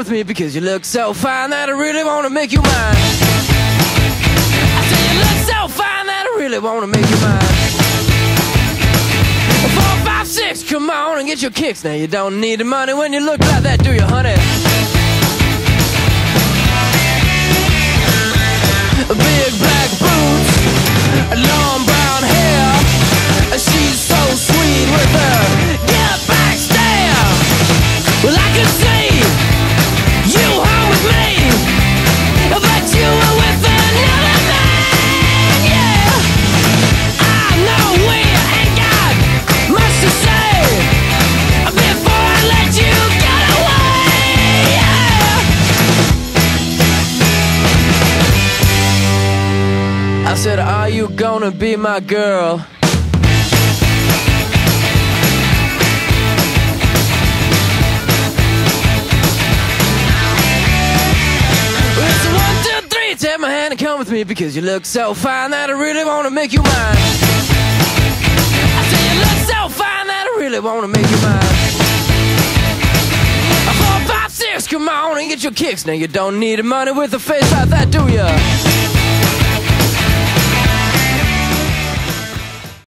with me because you look so fine that I really wanna make you mine. I say you look so fine that I really wanna make you mine. 4, 5, 6, come on and get your kicks. Now you don't need the money when you look like that, do you, honey? Big black boots, long brown hair. She's so sweet with her get back stare. Well, I could see you home with me, but you were with another man, yeah. I know we ain't got much to say before I let you get away, yeah. I said, are you gonna be my girl? Take my hand and come with me because you look so fine that I really wanna make you mine. I say you look so fine that I really wanna make you mine. 4, 5, 6, come on and get your kicks. Now you don't need the money with a face like that, do ya?